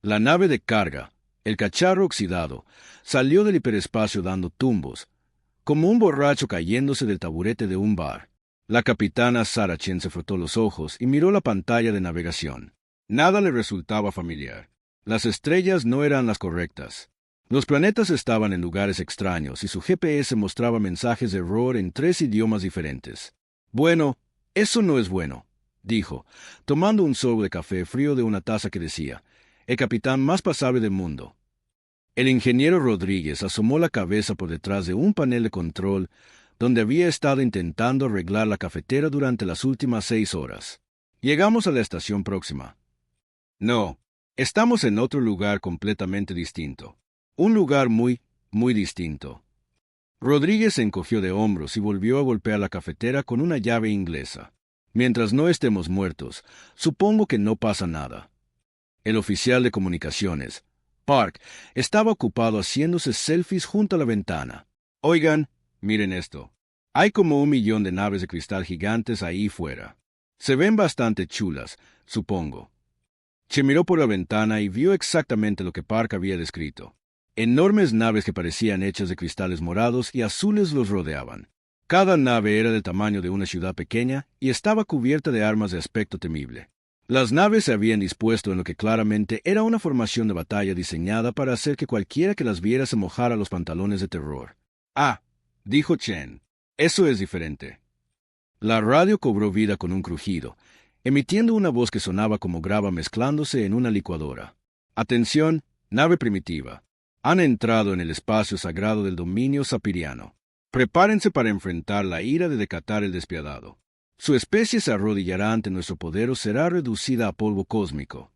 La nave de carga, el cacharro oxidado, salió del hiperespacio dando tumbos, como un borracho cayéndose del taburete de un bar. La capitana Saracen se frotó los ojos y miró la pantalla de navegación. Nada le resultaba familiar. Las estrellas no eran las correctas. Los planetas estaban en lugares extraños y su GPS mostraba mensajes de error en 3 idiomas diferentes. Bueno, eso no es bueno, dijo, tomando un sorbo de café frío de una taza que decía, el capitán más pasable del mundo. El ingeniero Rodríguez asomó la cabeza por detrás de un panel de control donde había estado intentando arreglar la cafetera durante las últimas 6 horas. Llegamos a la estación próxima. No, estamos en otro lugar completamente distinto. Un lugar muy, muy distinto. Rodríguez se encogió de hombros y volvió a golpear la cafetera con una llave inglesa. Mientras no estemos muertos, supongo que no pasa nada. El oficial de comunicaciones, Park, estaba ocupado haciéndose selfies junto a la ventana. Oigan, miren esto. Hay como 1 millón de naves de cristal gigantes ahí fuera. Se ven bastante chulas, supongo. Se miró por la ventana y vio exactamente lo que Park había descrito. Enormes naves que parecían hechas de cristales morados y azules los rodeaban. Cada nave era del tamaño de una ciudad pequeña y estaba cubierta de armas de aspecto temible. Las naves se habían dispuesto en lo que claramente era una formación de batalla diseñada para hacer que cualquiera que las viera se mojara los pantalones de terror. Ah, dijo Chen, eso es diferente. La radio cobró vida con un crujido, emitiendo una voz que sonaba como grava mezclándose en una licuadora. Atención, nave primitiva. Han entrado en el espacio sagrado del dominio sapiriano. Prepárense para enfrentar la ira de Decatar el despiadado. Su especie se arrodillará ante nuestro poder o será reducida a polvo cósmico.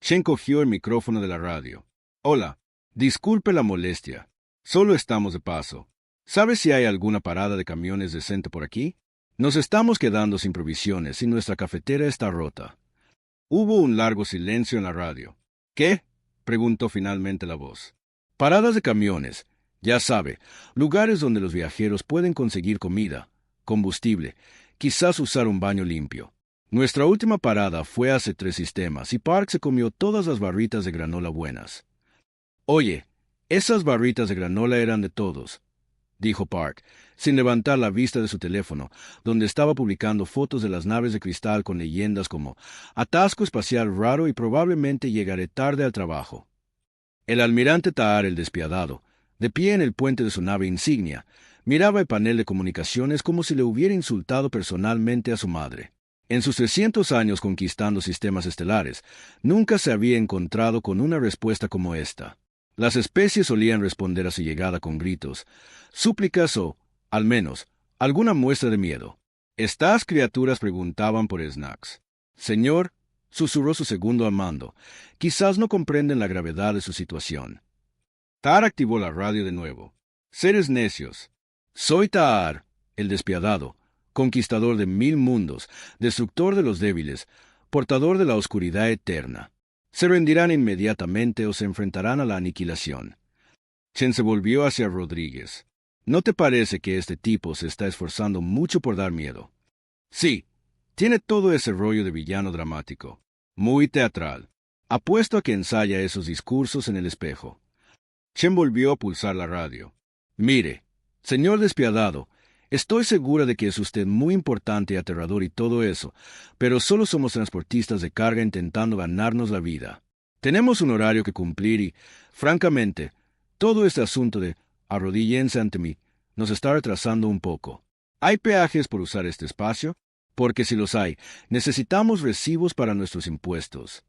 Chen cogió el micrófono de la radio. Hola, disculpe la molestia. Solo estamos de paso. ¿Sabe si hay alguna parada de camiones decente por aquí? Nos estamos quedando sin provisiones y nuestra cafetera está rota. Hubo un largo silencio en la radio. ¿Qué? Preguntó finalmente la voz. Paradas de camiones, ya sabe, lugares donde los viajeros pueden conseguir comida, combustible, quizás usar un baño limpio. Nuestra última parada fue hace 3 sistemas y Park se comió todas las barritas de granola buenas. Oye, esas barritas de granola eran de todos, dijo Park, sin levantar la vista de su teléfono, donde estaba publicando fotos de las naves de cristal con leyendas como atasco espacial raro y probablemente llegaré tarde al trabajo. El almirante Tahar el despiadado, de pie en el puente de su nave insignia, miraba el panel de comunicaciones como si le hubiera insultado personalmente a su madre. En sus 300 años conquistando sistemas estelares, nunca se había encontrado con una respuesta como esta. Las especies solían responder a su llegada con gritos, súplicas o, al menos, alguna muestra de miedo. Estas criaturas preguntaban por snacks. Señor, susurró su segundo al mando, quizás no comprenden la gravedad de su situación. Tahar activó la radio de nuevo. Seres necios. Soy Tahar, el despiadado, conquistador de 1000 mundos, destructor de los débiles, portador de la oscuridad eterna. Se rendirán inmediatamente o se enfrentarán a la aniquilación. Chen se volvió hacia Rodríguez. ¿No te parece que este tipo se está esforzando mucho por dar miedo? Sí, tiene todo ese rollo de villano dramático. Muy teatral. Apuesto a que ensaya esos discursos en el espejo. Chen volvió a pulsar la radio. Mire, señor despiadado, estoy segura de que es usted muy importante y aterrador y todo eso, pero solo somos transportistas de carga intentando ganarnos la vida. Tenemos un horario que cumplir y, francamente, todo este asunto de arrodíllense ante mí nos está retrasando un poco. ¿Hay peajes por usar este espacio? Porque si los hay, necesitamos recibos para nuestros impuestos.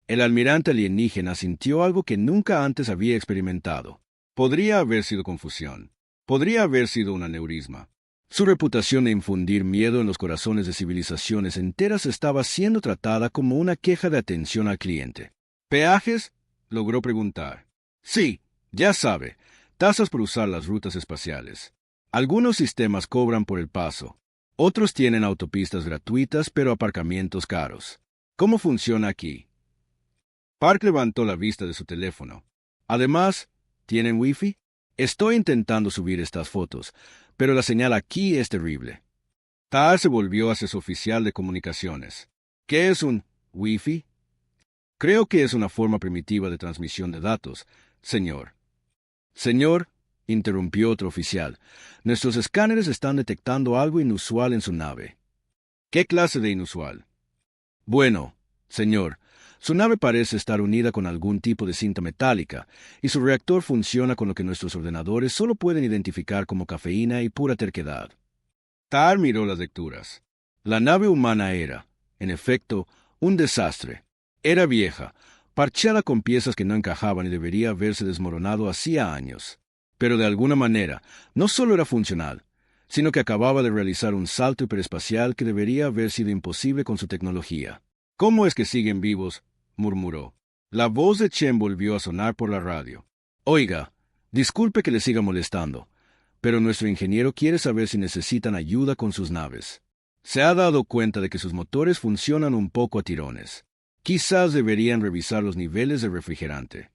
El almirante alienígena sintió algo que nunca antes había experimentado. Podría haber sido confusión. Podría haber sido un aneurisma. Su reputación de infundir miedo en los corazones de civilizaciones enteras estaba siendo tratada como una queja de atención al cliente. ¿Peajes? Logró preguntar. Sí, ya sabe, tasas por usar las rutas espaciales. Algunos sistemas cobran por el paso. Otros tienen autopistas gratuitas pero aparcamientos caros. ¿Cómo funciona aquí? Park levantó la vista de su teléfono. Además, ¿tienen wifi? Estoy intentando subir estas fotos, pero la señal aquí es terrible. Tahar se volvió hacia su oficial de comunicaciones. ¿Qué es un wifi? Creo que es una forma primitiva de transmisión de datos, señor. Señor, interrumpió otro oficial, nuestros escáneres están detectando algo inusual en su nave. ¿Qué clase de inusual? Bueno, señor, su nave parece estar unida con algún tipo de cinta metálica, y su reactor funciona con lo que nuestros ordenadores solo pueden identificar como cafeína y pura terquedad. Tar miró las lecturas. La nave humana era, en efecto, un desastre. Era vieja, parcheada con piezas que no encajaban y debería haberse desmoronado hacía años. Pero de alguna manera, no solo era funcional, sino que acababa de realizar un salto hiperespacial que debería haber sido imposible con su tecnología. ¿Cómo es que siguen vivos?, murmuró. La voz de Chen volvió a sonar por la radio. Oiga, disculpe que le siga molestando, pero nuestro ingeniero quiere saber si necesitan ayuda con sus naves. Se ha dado cuenta de que sus motores funcionan un poco a tirones. Quizás deberían revisar los niveles de refrigerante.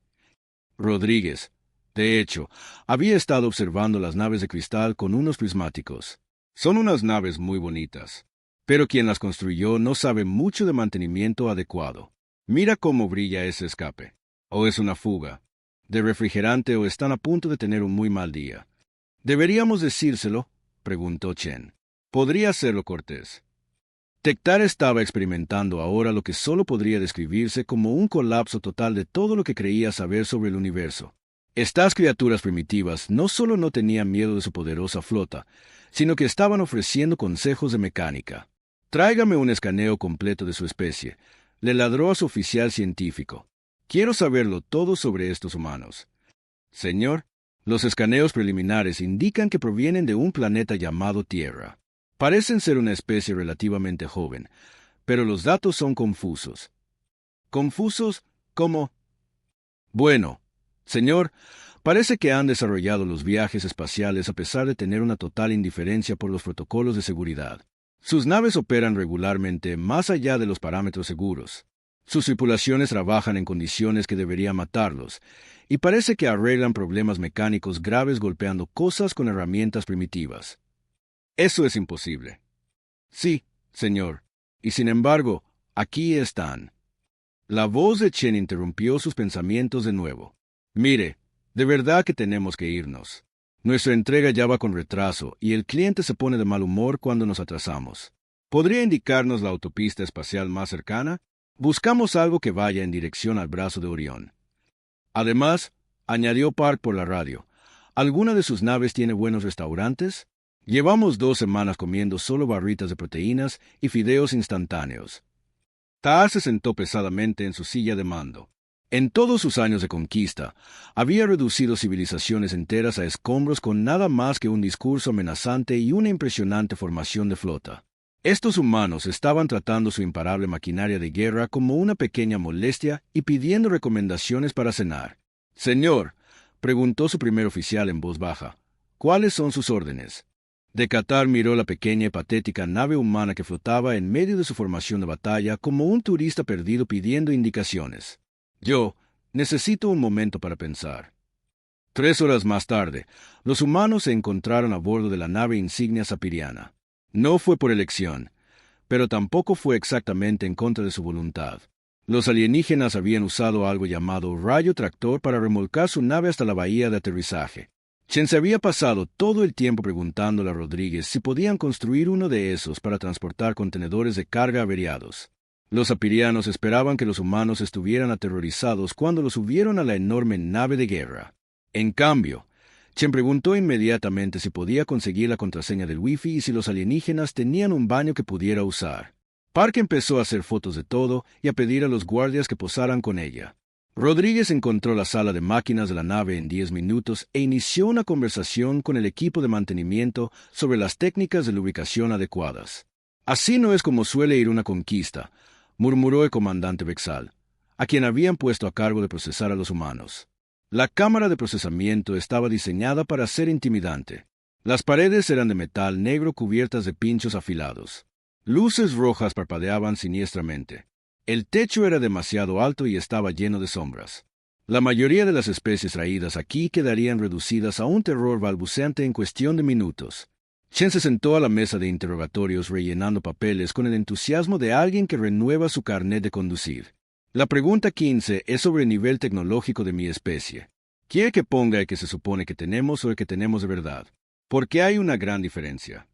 Rodríguez, de hecho, había estado observando las naves de cristal con unos prismáticos. Son unas naves muy bonitas, pero quien las construyó no sabe mucho de mantenimiento adecuado. Mira cómo brilla ese escape. O es una fuga de refrigerante o están a punto de tener un muy mal día. ¿Deberíamos decírselo?, preguntó Chen. Podría hacerlo cortés. Tectar estaba experimentando ahora lo que solo podría describirse como un colapso total de todo lo que creía saber sobre el universo. Estas criaturas primitivas no solo no tenían miedo de su poderosa flota, sino que estaban ofreciendo consejos de mecánica. Tráigame un escaneo completo de su especie, le ladró a su oficial científico. Quiero saberlo todo sobre estos humanos. Señor, los escaneos preliminares indican que provienen de un planeta llamado Tierra. Parecen ser una especie relativamente joven, pero los datos son confusos. ¿Confusos? ¿Cómo? Bueno, señor, parece que han desarrollado los viajes espaciales a pesar de tener una total indiferencia por los protocolos de seguridad. Sus naves operan regularmente más allá de los parámetros seguros. Sus tripulaciones trabajan en condiciones que deberían matarlos, y parece que arreglan problemas mecánicos graves golpeando cosas con herramientas primitivas. Eso es imposible. Sí, señor. Y sin embargo, aquí están. La voz de Chen interrumpió sus pensamientos de nuevo. Mire, de verdad que tenemos que irnos. Nuestra entrega ya va con retraso y el cliente se pone de mal humor cuando nos atrasamos. ¿Podría indicarnos la autopista espacial más cercana? Buscamos algo que vaya en dirección al brazo de Orión. Además, añadió Park por la radio, ¿alguna de sus naves tiene buenos restaurantes? Llevamos 2 semanas comiendo solo barritas de proteínas y fideos instantáneos. Taa se sentó pesadamente en su silla de mando. En todos sus años de conquista, había reducido civilizaciones enteras a escombros con nada más que un discurso amenazante y una impresionante formación de flota. Estos humanos estaban tratando su imparable maquinaria de guerra como una pequeña molestia y pidiendo recomendaciones para cenar. Señor, preguntó su primer oficial en voz baja, ¿cuáles son sus órdenes? De Qatar miró la pequeña y patética nave humana que flotaba en medio de su formación de batalla como un turista perdido pidiendo indicaciones. Yo necesito un momento para pensar. 3 horas más tarde, los humanos se encontraron a bordo de la nave insignia sapiriana. No fue por elección, pero tampoco fue exactamente en contra de su voluntad. Los alienígenas habían usado algo llamado rayo tractor para remolcar su nave hasta la bahía de aterrizaje. Chen se había pasado todo el tiempo preguntándole a Rodríguez si podían construir uno de esos para transportar contenedores de carga averiados. Los sapirianos esperaban que los humanos estuvieran aterrorizados cuando los subieron a la enorme nave de guerra. En cambio, Chen preguntó inmediatamente si podía conseguir la contraseña del Wi-Fi y si los alienígenas tenían un baño que pudiera usar. Park empezó a hacer fotos de todo y a pedir a los guardias que posaran con ella. Rodríguez encontró la sala de máquinas de la nave en 10 minutos e inició una conversación con el equipo de mantenimiento sobre las técnicas de lubricación adecuadas. Así no es como suele ir una conquista, murmuró el comandante Bexal, a quien habían puesto a cargo de procesar a los humanos. La cámara de procesamiento estaba diseñada para ser intimidante. Las paredes eran de metal negro cubiertas de pinchos afilados. Luces rojas parpadeaban siniestramente. El techo era demasiado alto y estaba lleno de sombras. La mayoría de las especies traídas aquí quedarían reducidas a un terror balbuceante en cuestión de minutos. Chen se sentó a la mesa de interrogatorios rellenando papeles con el entusiasmo de alguien que renueva su carnet de conducir. La pregunta 15 es sobre el nivel tecnológico de mi especie. ¿Quiere que ponga el que se supone que tenemos o el que tenemos de verdad? Porque hay una gran diferencia.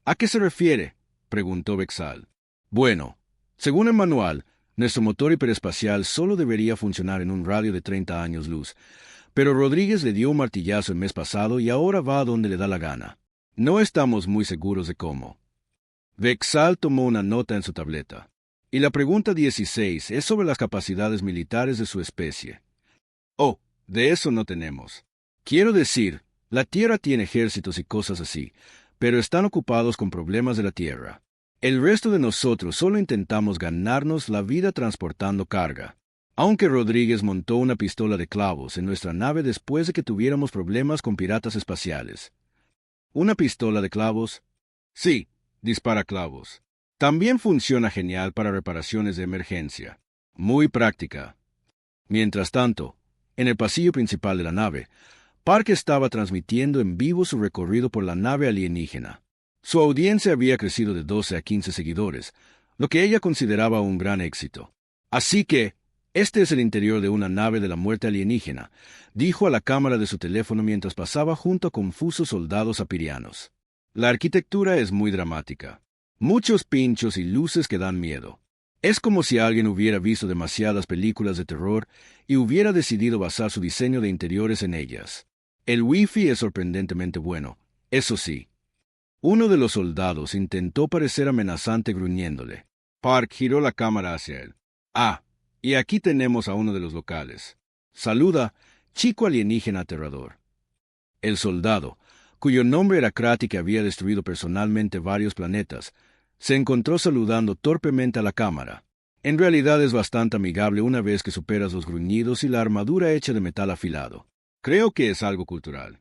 ¿A qué se refiere?, preguntó Vexal. Bueno, según el manual, nuestro motor hiperespacial solo debería funcionar en un radio de 30 años luz, pero Rodríguez le dio un martillazo el mes pasado y ahora va a donde le da la gana. No estamos muy seguros de cómo. Vexal tomó una nota en su tableta. Y la pregunta 16 es sobre las capacidades militares de su especie. Oh, de eso no tenemos. Quiero decir, la Tierra tiene ejércitos y cosas así, pero están ocupados con problemas de la Tierra. El resto de nosotros solo intentamos ganarnos la vida transportando carga. Aunque Rodríguez montó una pistola de clavos en nuestra nave después de que tuviéramos problemas con piratas espaciales. ¿Una pistola de clavos? Sí, dispara clavos. También funciona genial para reparaciones de emergencia. Muy práctica. Mientras tanto, en el pasillo principal de la nave, Park estaba transmitiendo en vivo su recorrido por la nave alienígena. Su audiencia había crecido de 12 a 15 seguidores, lo que ella consideraba un gran éxito. Así que, este es el interior de una nave de la muerte alienígena, dijo a la cámara de su teléfono mientras pasaba junto a confusos soldados apirianos. La arquitectura es muy dramática. Muchos pinchos y luces que dan miedo. Es como si alguien hubiera visto demasiadas películas de terror y hubiera decidido basar su diseño de interiores en ellas. El wifi es sorprendentemente bueno, eso sí. Uno de los soldados intentó parecer amenazante gruñéndole. Park giró la cámara hacia él. Ah, y aquí tenemos a uno de los locales. Saluda, chico alienígena aterrador. El soldado, cuyo nombre era Krati, que había destruido personalmente varios planetas, se encontró saludando torpemente a la cámara. En realidad es bastante amigable una vez que superas los gruñidos y la armadura hecha de metal afilado. Creo que es algo cultural.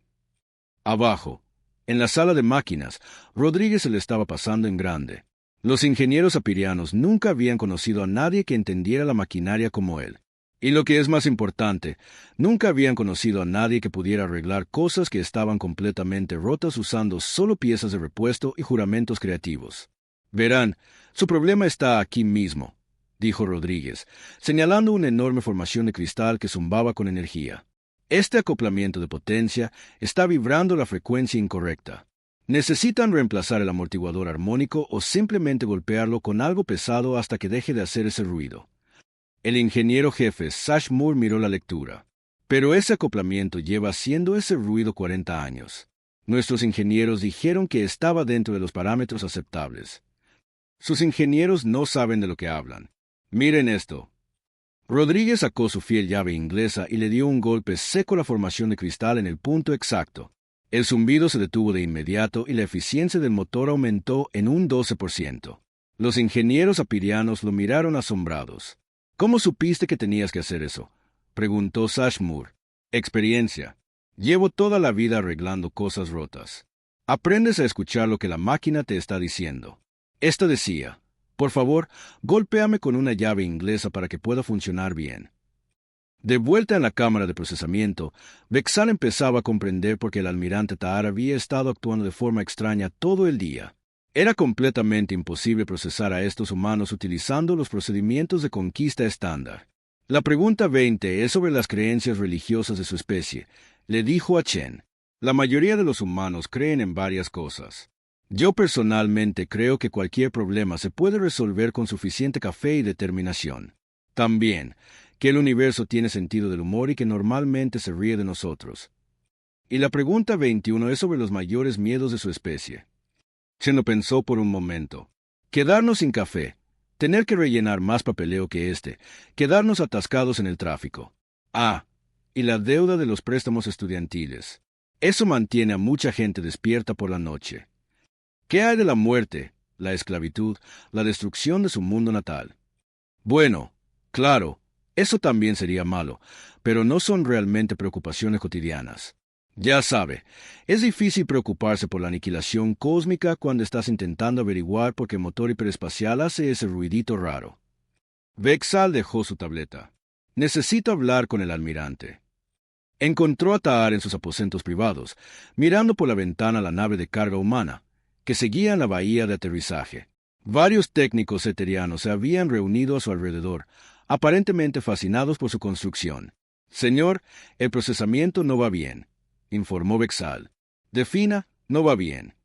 Abajo, en la sala de máquinas, Rodríguez se le estaba pasando en grande. Los ingenieros apirianos nunca habían conocido a nadie que entendiera la maquinaria como él. Y lo que es más importante, nunca habían conocido a nadie que pudiera arreglar cosas que estaban completamente rotas usando solo piezas de repuesto y juramentos creativos. Verán, su problema está aquí mismo, dijo Rodríguez, señalando una enorme formación de cristal que zumbaba con energía. Este acoplamiento de potencia está vibrando la frecuencia incorrecta. Necesitan reemplazar el amortiguador armónico o simplemente golpearlo con algo pesado hasta que deje de hacer ese ruido. El ingeniero jefe Sash Moore miró la lectura. Pero ese acoplamiento lleva haciendo ese ruido 40 años. Nuestros ingenieros dijeron que estaba dentro de los parámetros aceptables. Sus ingenieros no saben de lo que hablan. Miren esto. Rodríguez sacó su fiel llave inglesa y le dio un golpe seco a la formación de cristal en el punto exacto. El zumbido se detuvo de inmediato y la eficiencia del motor aumentó en un 12%. Los ingenieros apirianos lo miraron asombrados. ¿Cómo supiste que tenías que hacer eso?, preguntó Sash Moore. Experiencia. Llevo toda la vida arreglando cosas rotas. Aprendes a escuchar lo que la máquina te está diciendo. Esta decía, por favor, golpéame con una llave inglesa para que pueda funcionar bien. De vuelta en la cámara de procesamiento, Vexal empezaba a comprender por qué el almirante Tahar había estado actuando de forma extraña todo el día. Era completamente imposible procesar a estos humanos utilizando los procedimientos de conquista estándar. La pregunta 20 es sobre las creencias religiosas de su especie, le dijo a Chen. La mayoría de los humanos creen en varias cosas. Yo personalmente creo que cualquier problema se puede resolver con suficiente café y determinación. También, que el universo tiene sentido del humor y que normalmente se ríe de nosotros. Y la pregunta 21 es sobre los mayores miedos de su especie. Chen lo pensó por un momento. Quedarnos sin café, tener que rellenar más papeleo que quedarnos atascados en el tráfico. Ah, y la deuda de los préstamos estudiantiles. Eso mantiene a mucha gente despierta por la noche. ¿Qué hay de la muerte, la esclavitud, la destrucción de su mundo natal? Bueno, claro, eso también sería malo, pero no son realmente preocupaciones cotidianas. Ya sabe, es difícil preocuparse por la aniquilación cósmica cuando estás intentando averiguar por qué el motor hiperespacial hace ese ruidito raro. Vexal dejó su tableta. Necesito hablar con el almirante. Encontró a Tahar en sus aposentos privados, mirando por la ventana la nave de carga humana, que seguía en la bahía de aterrizaje. Varios técnicos eterianos se habían reunido a su alrededor, aparentemente fascinados por su construcción. Señor, el procesamiento no va bien, informó Bexal. Defina, no va bien.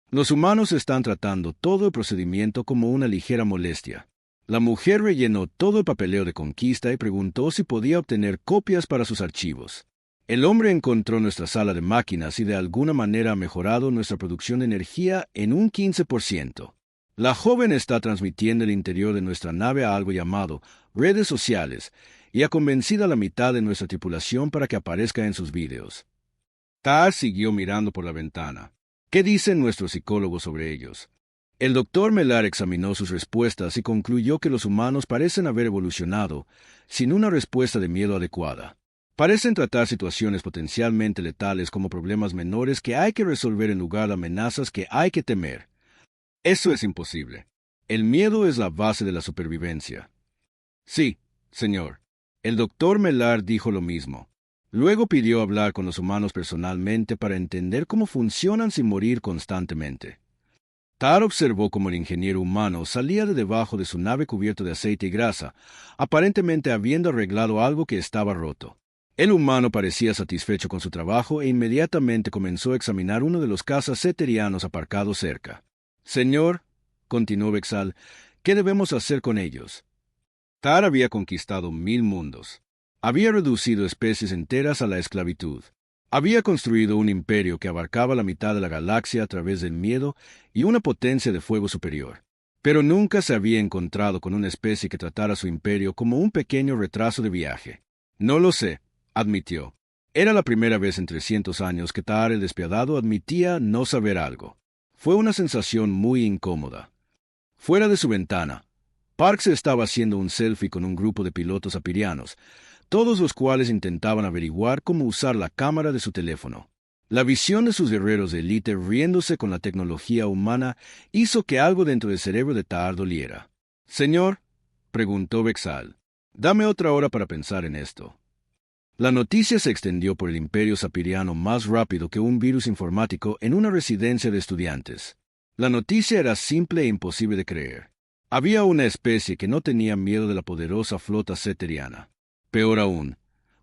Los humanos están tratando todo el procedimiento como una ligera molestia. La mujer rellenó todo el papeleo de conquista y preguntó si podía obtener copias para sus archivos. El hombre encontró nuestra sala de máquinas y de alguna manera ha mejorado nuestra producción de energía en un 15%. La joven está transmitiendo el interior de nuestra nave a algo llamado redes sociales y ha convencido a la mitad de nuestra tripulación para que aparezca en sus vídeos. Tar siguió mirando por la ventana. ¿Qué dicen nuestros psicólogos sobre ellos? El doctor Melar examinó sus respuestas y concluyó que los humanos parecen haber evolucionado sin una respuesta de miedo adecuada. Parecen tratar situaciones potencialmente letales como problemas menores que hay que resolver en lugar de amenazas que hay que temer. Eso es imposible. El miedo es la base de la supervivencia. Sí, señor. El doctor Melar dijo lo mismo. Luego pidió hablar con los humanos personalmente para entender cómo funcionan sin morir constantemente. Tar observó cómo el ingeniero humano salía de debajo de su nave cubierto de aceite y grasa, aparentemente habiendo arreglado algo que estaba roto. El humano parecía satisfecho con su trabajo e inmediatamente comenzó a examinar uno de los cazas ceterianos aparcados cerca. Señor, continuó Bexal, ¿qué debemos hacer con ellos? Tar había conquistado 1000 mundos. Había reducido especies enteras a la esclavitud. Había construido un imperio que abarcaba la mitad de la galaxia a través del miedo y una potencia de fuego superior. Pero nunca se había encontrado con una especie que tratara su imperio como un pequeño retraso de viaje. No lo sé, admitió. Era la primera vez en 300 años que Tar el despiadado admitía no saber algo. Fue una sensación muy incómoda. Fuera de su ventana, Park se estaba haciendo un selfie con un grupo de pilotos apirianos, todos los cuales intentaban averiguar cómo usar la cámara de su teléfono. La visión de sus guerreros de élite riéndose con la tecnología humana hizo que algo dentro del cerebro de Tar doliera. «Señor», preguntó Bexal, «dame otra hora para pensar en esto». La noticia se extendió por el imperio sapiriano más rápido que un virus informático en una residencia de estudiantes. La noticia era simple e imposible de creer. Había una especie que no tenía miedo de la poderosa flota ceteriana. Peor aún,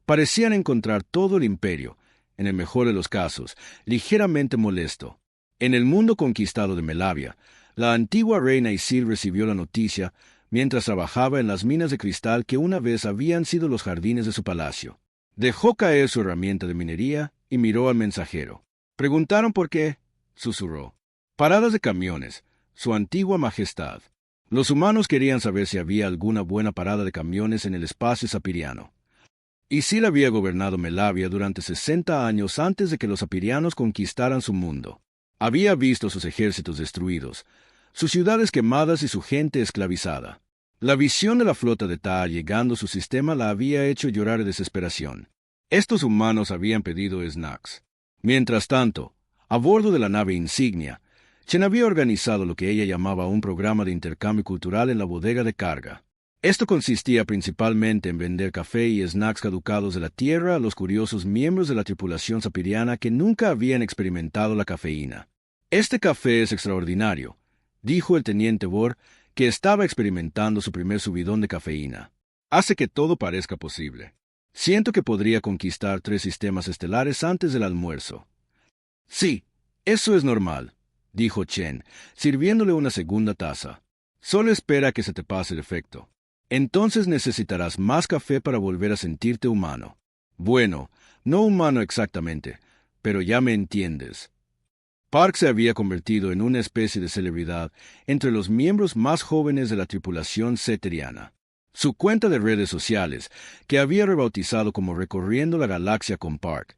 parecían encontrar todo el imperio, en el mejor de los casos, ligeramente molesto. En el mundo conquistado de Melavia, la antigua reina Isil recibió la noticia mientras trabajaba en las minas de cristal que una vez habían sido los jardines de su palacio. Dejó caer su herramienta de minería y miró al mensajero. Preguntaron por qué, susurró. Paradas de camiones, su antigua majestad. Los humanos querían saber si había alguna buena parada de camiones en el espacio sapiriano. Isil había gobernado Melavia durante 60 años antes de que los sapirianos conquistaran su mundo. Había visto sus ejércitos destruidos, sus ciudades quemadas y su gente esclavizada. La visión de la flota de Tar llegando a su sistema la había hecho llorar de desesperación. Estos humanos habían pedido snacks. Mientras tanto, a bordo de la nave insignia, Chen había organizado lo que ella llamaba un programa de intercambio cultural en la bodega de carga. Esto consistía principalmente en vender café y snacks caducados de la Tierra a los curiosos miembros de la tripulación sapiriana que nunca habían experimentado la cafeína. «Este café es extraordinario», dijo el teniente Bor, que estaba experimentando su primer subidón de cafeína. «Hace que todo parezca posible. Siento que podría conquistar 3 sistemas estelares antes del almuerzo». «Sí, eso es normal», dijo Chen, sirviéndole una segunda taza. «Solo espera que se te pase el efecto. Entonces necesitarás más café para volver a sentirte humano. Bueno, no humano exactamente, pero ya me entiendes». Park se había convertido en una especie de celebridad entre los miembros más jóvenes de la tripulación ceteriana. Su cuenta de redes sociales, que había rebautizado como Recorriendo la Galaxia con Park,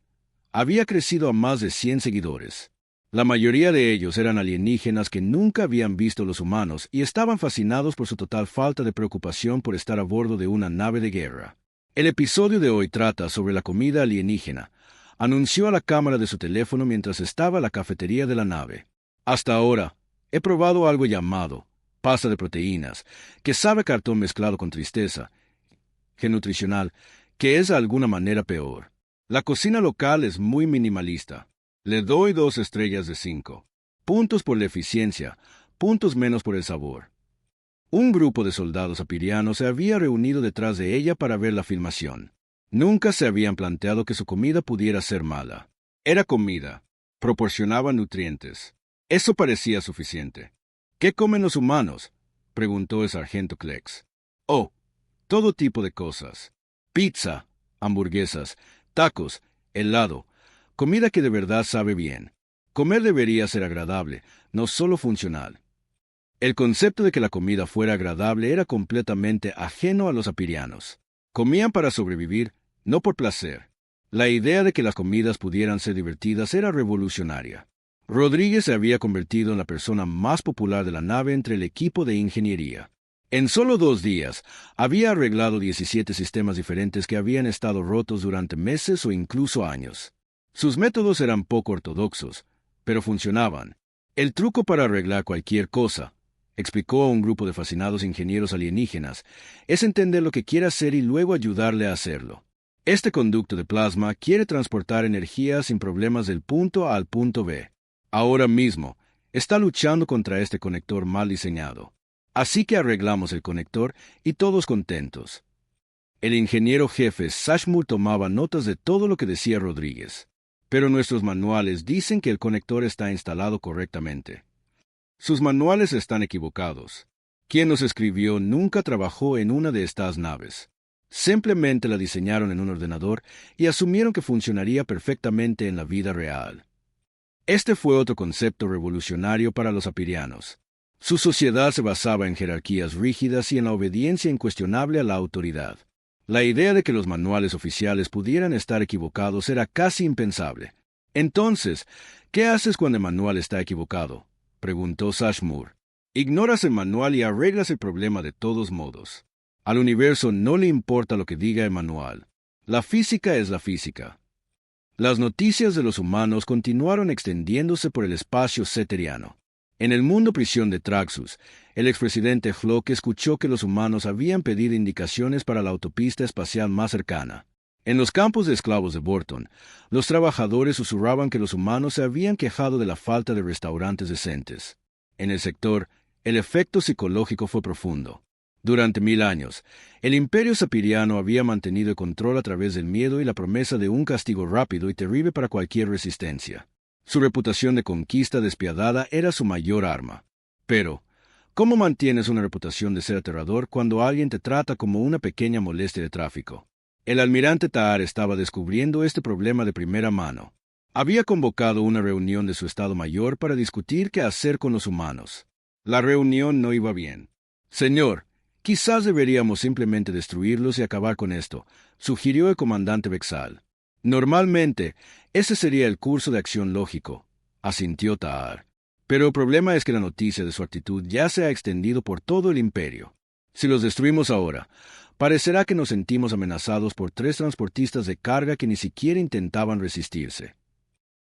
había crecido a más de 100 seguidores. La mayoría de ellos eran alienígenas que nunca habían visto los humanos y estaban fascinados por su total falta de preocupación por estar a bordo de una nave de guerra. El episodio de hoy trata sobre la comida alienígena, anunció a la cámara de su teléfono mientras estaba en la cafetería de la nave. «Hasta ahora, he probado algo llamado pasta de proteínas, que sabe a cartón mezclado con tristeza, genutricional, que es de alguna manera peor. La cocina local es muy minimalista. Le doy 2 estrellas de 5. Puntos por la eficiencia, puntos menos por el sabor». Un grupo de soldados apirianos se había reunido detrás de ella para ver la filmación. Nunca se habían planteado que su comida pudiera ser mala. Era comida. Proporcionaba nutrientes. Eso parecía suficiente. ¿Qué comen los humanos?, preguntó el sargento Klex. Oh, todo tipo de cosas. Pizza, hamburguesas, tacos, helado, comida que de verdad sabe bien. Comer debería ser agradable, no solo funcional. El concepto de que la comida fuera agradable era completamente ajeno a los apirianos. Comían para sobrevivir, no por placer. La idea de que las comidas pudieran ser divertidas era revolucionaria. Rodríguez se había convertido en la persona más popular de la nave entre el equipo de ingeniería. En solo 2 días, había arreglado 17 sistemas diferentes que habían estado rotos durante meses o incluso años. Sus métodos eran poco ortodoxos, pero funcionaban. El truco para arreglar cualquier cosa, explicó a un grupo de fascinados ingenieros alienígenas, es entender lo que quiere hacer y luego ayudarle a hacerlo. Este conducto de plasma quiere transportar energía sin problemas del punto A al punto B. Ahora mismo, está luchando contra este conector mal diseñado. Así que arreglamos el conector y todos contentos. El ingeniero jefe Sashmur tomaba notas de todo lo que decía Rodríguez. Pero nuestros manuales dicen que el conector está instalado correctamente. Sus manuales están equivocados. Quien los escribió nunca trabajó en una de estas naves. Simplemente la diseñaron en un ordenador y asumieron que funcionaría perfectamente en la vida real. Este fue otro concepto revolucionario para los apirianos. Su sociedad se basaba en jerarquías rígidas y en la obediencia incuestionable a la autoridad. La idea de que los manuales oficiales pudieran estar equivocados era casi impensable. Entonces, ¿qué haces cuando el manual está equivocado?, preguntó Sashmur. Ignoras el manual y arreglas el problema de todos modos. Al universo no le importa lo que diga el manual. La física es la física. Las noticias de los humanos continuaron extendiéndose por el espacio ceteriano. En el mundo prisión de Traxus, el expresidente Flock escuchó que los humanos habían pedido indicaciones para la autopista espacial más cercana. En los campos de esclavos de Borton, los trabajadores susurraban que los humanos se habían quejado de la falta de restaurantes decentes. En el sector, el efecto psicológico fue profundo. Durante 1000 años, el imperio sapiriano había mantenido el control a través del miedo y la promesa de un castigo rápido y terrible para cualquier resistencia. Su reputación de conquista despiadada era su mayor arma. Pero, ¿cómo mantienes una reputación de ser aterrador cuando alguien te trata como una pequeña molestia de tráfico? El almirante Tahar estaba descubriendo este problema de primera mano. Había convocado una reunión de su Estado Mayor para discutir qué hacer con los humanos. La reunión no iba bien. Señor, quizás deberíamos simplemente destruirlos y acabar con esto, sugirió el comandante Vexal. Normalmente, ese sería el curso de acción lógico, asintió Tahar. Pero el problema es que la noticia de su actitud ya se ha extendido por todo el imperio. Si los destruimos ahora, parecerá que nos sentimos amenazados por 3 transportistas de carga que ni siquiera intentaban resistirse.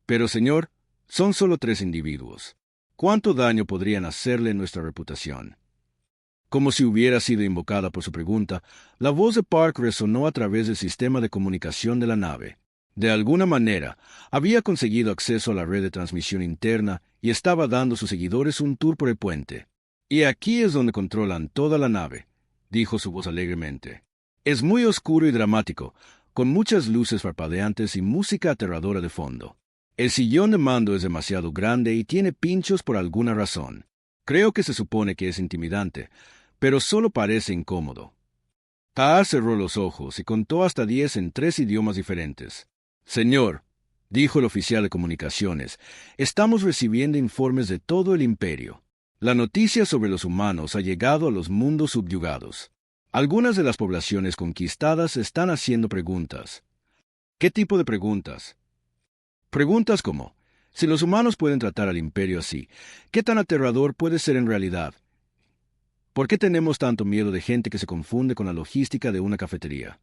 Pero, señor, son solo 3 individuos. ¿Cuánto daño podrían hacerle en nuestra reputación? Como si hubiera sido invocada por su pregunta, la voz de Park resonó a través del sistema de comunicación de la nave. De alguna manera, había conseguido acceso a la red de transmisión interna y estaba dando a sus seguidores un tour por el puente. Y aquí es donde controlan toda la nave, dijo su voz alegremente. Es muy oscuro y dramático, con muchas luces parpadeantes y música aterradora de fondo. El sillón de mando es demasiado grande y tiene pinchos por alguna razón. Creo que se supone que es intimidante, pero solo parece incómodo. Tahar cerró los ojos y contó hasta 10 en 3 idiomas diferentes. Señor, dijo el oficial de comunicaciones, estamos recibiendo informes de todo el imperio. La noticia sobre los humanos ha llegado a los mundos subyugados. Algunas de las poblaciones conquistadas están haciendo preguntas. ¿Qué tipo de preguntas? Preguntas como, si los humanos pueden tratar al imperio así, ¿qué tan aterrador puede ser en realidad? ¿Por qué tenemos tanto miedo de gente que se confunde con la logística de una cafetería?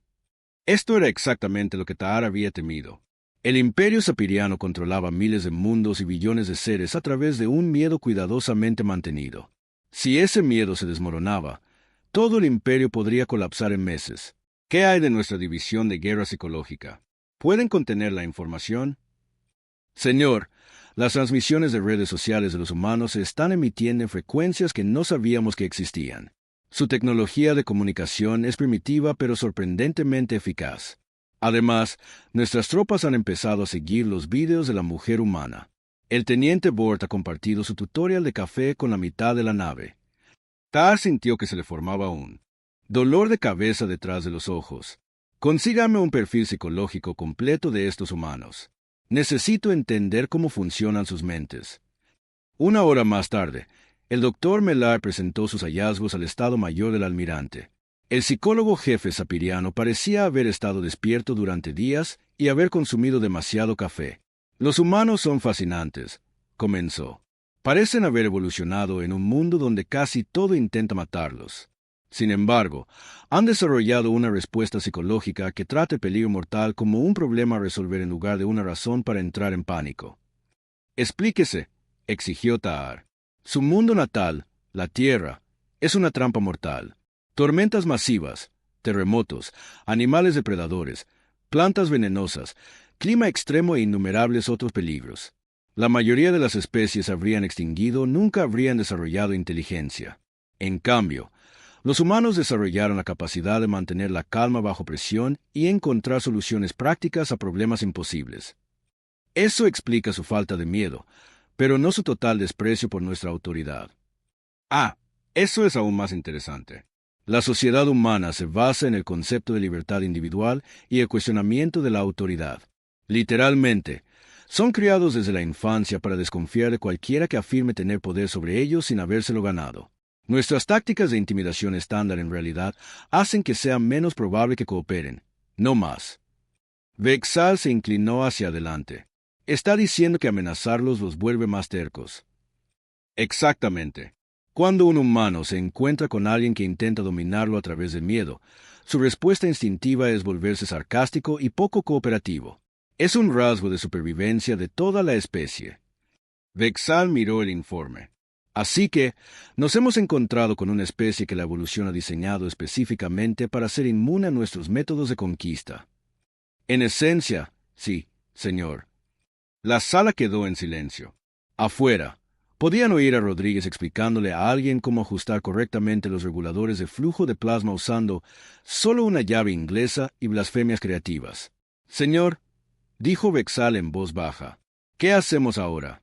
Esto era exactamente lo que Tahar había temido. El imperio sapiriano controlaba miles de mundos y billones de seres a través de un miedo cuidadosamente mantenido. Si ese miedo se desmoronaba, todo el imperio podría colapsar en meses. ¿Qué hay de nuestra división de guerra psicológica? ¿Pueden contener la información? Señor, las transmisiones de redes sociales de los humanos se están emitiendo en frecuencias que no sabíamos que existían. Su tecnología de comunicación es primitiva pero sorprendentemente eficaz. Además, nuestras tropas han empezado a seguir los vídeos de la mujer humana. El teniente Bort ha compartido su tutorial de café con la mitad de la nave. Tar sintió que se le formaba un dolor de cabeza detrás de los ojos. Consígame un perfil psicológico completo de estos humanos. Necesito entender cómo funcionan sus mentes. Una hora más tarde, el doctor Melar presentó sus hallazgos al Estado Mayor del almirante. El psicólogo jefe sapiriano parecía haber estado despierto durante días y haber consumido demasiado café. Los humanos son fascinantes, comenzó. Parecen haber evolucionado en un mundo donde casi todo intenta matarlos. Sin embargo, han desarrollado una respuesta psicológica que trata el peligro mortal como un problema a resolver en lugar de una razón para entrar en pánico. Explíquese, exigió Tahar. Su mundo natal, la Tierra, es una trampa mortal. Tormentas masivas, terremotos, animales depredadores, plantas venenosas, clima extremo e innumerables otros peligros. La mayoría de las especies habrían extinguido, nunca habrían desarrollado inteligencia. En cambio, los humanos desarrollaron la capacidad de mantener la calma bajo presión y encontrar soluciones prácticas a problemas imposibles. Eso explica su falta de miedo, pero no su total desprecio por nuestra autoridad. Eso es aún más interesante. La sociedad humana se basa en el concepto de libertad individual y el cuestionamiento de la autoridad. Literalmente, son criados desde la infancia para desconfiar de cualquiera que afirme tener poder sobre ellos sin habérselo ganado. Nuestras tácticas de intimidación estándar en realidad hacen que sea menos probable que cooperen, no más. Vexal se inclinó hacia adelante. Está diciendo que amenazarlos los vuelve más tercos. Exactamente. Cuando un humano se encuentra con alguien que intenta dominarlo a través del miedo, su respuesta instintiva es volverse sarcástico y poco cooperativo. Es un rasgo de supervivencia de toda la especie. Vexal miró el informe. Así que, nos hemos encontrado con una especie que la evolución ha diseñado específicamente para ser inmune a nuestros métodos de conquista. En esencia, sí, señor. La sala quedó en silencio. Afuera, podían oír a Rodríguez explicándole a alguien cómo ajustar correctamente los reguladores de flujo de plasma usando solo una llave inglesa y blasfemias creativas. Señor, dijo Vexal en voz baja, ¿qué hacemos ahora?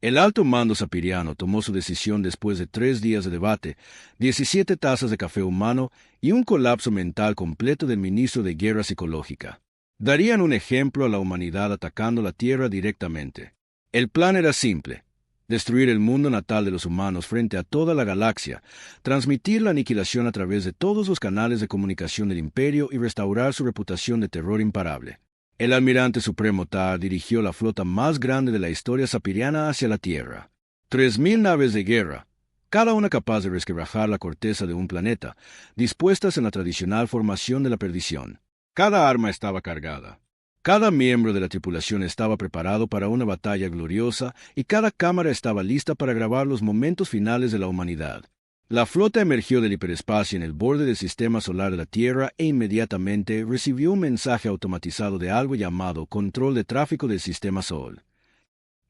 El alto mando sapiriano tomó su decisión después de 3 días de debate, 17 tazas de café humano y un colapso mental completo del ministro de Guerra Psicológica. Darían un ejemplo a la humanidad atacando la Tierra directamente. El plan era simple: destruir el mundo natal de los humanos frente a toda la galaxia, transmitir la aniquilación a través de todos los canales de comunicación del Imperio y restaurar su reputación de terror imparable. El almirante supremo Tar dirigió la flota más grande de la historia sapiriana hacia la Tierra. 3.000 naves de guerra, cada una capaz de resquebrajar la corteza de un planeta, dispuestas en la tradicional formación de la perdición. Cada arma estaba cargada. Cada miembro de la tripulación estaba preparado para una batalla gloriosa y cada cámara estaba lista para grabar los momentos finales de la humanidad. La flota emergió del hiperespacio en el borde del sistema solar de la Tierra e inmediatamente recibió un mensaje automatizado de algo llamado Control de Tráfico del Sistema Sol.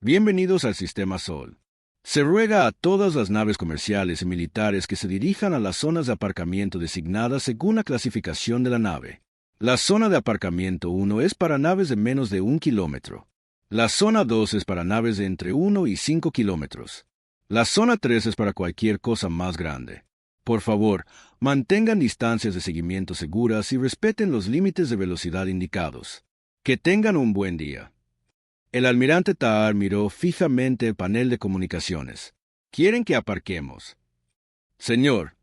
Bienvenidos al Sistema Sol. Se ruega a todas las naves comerciales y militares que se dirijan a las zonas de aparcamiento designadas según la clasificación de la nave. La zona de aparcamiento 1 es para naves de menos de 1 kilómetro. La zona 2 es para naves de entre 1 y 5 kilómetros. La zona 3 es para cualquier cosa más grande. Por favor, mantengan distancias de seguimiento seguras y respeten los límites de velocidad indicados. Que tengan un buen día. El almirante Tahar miró fijamente el panel de comunicaciones. ¿Quieren que aparquemos? Señor,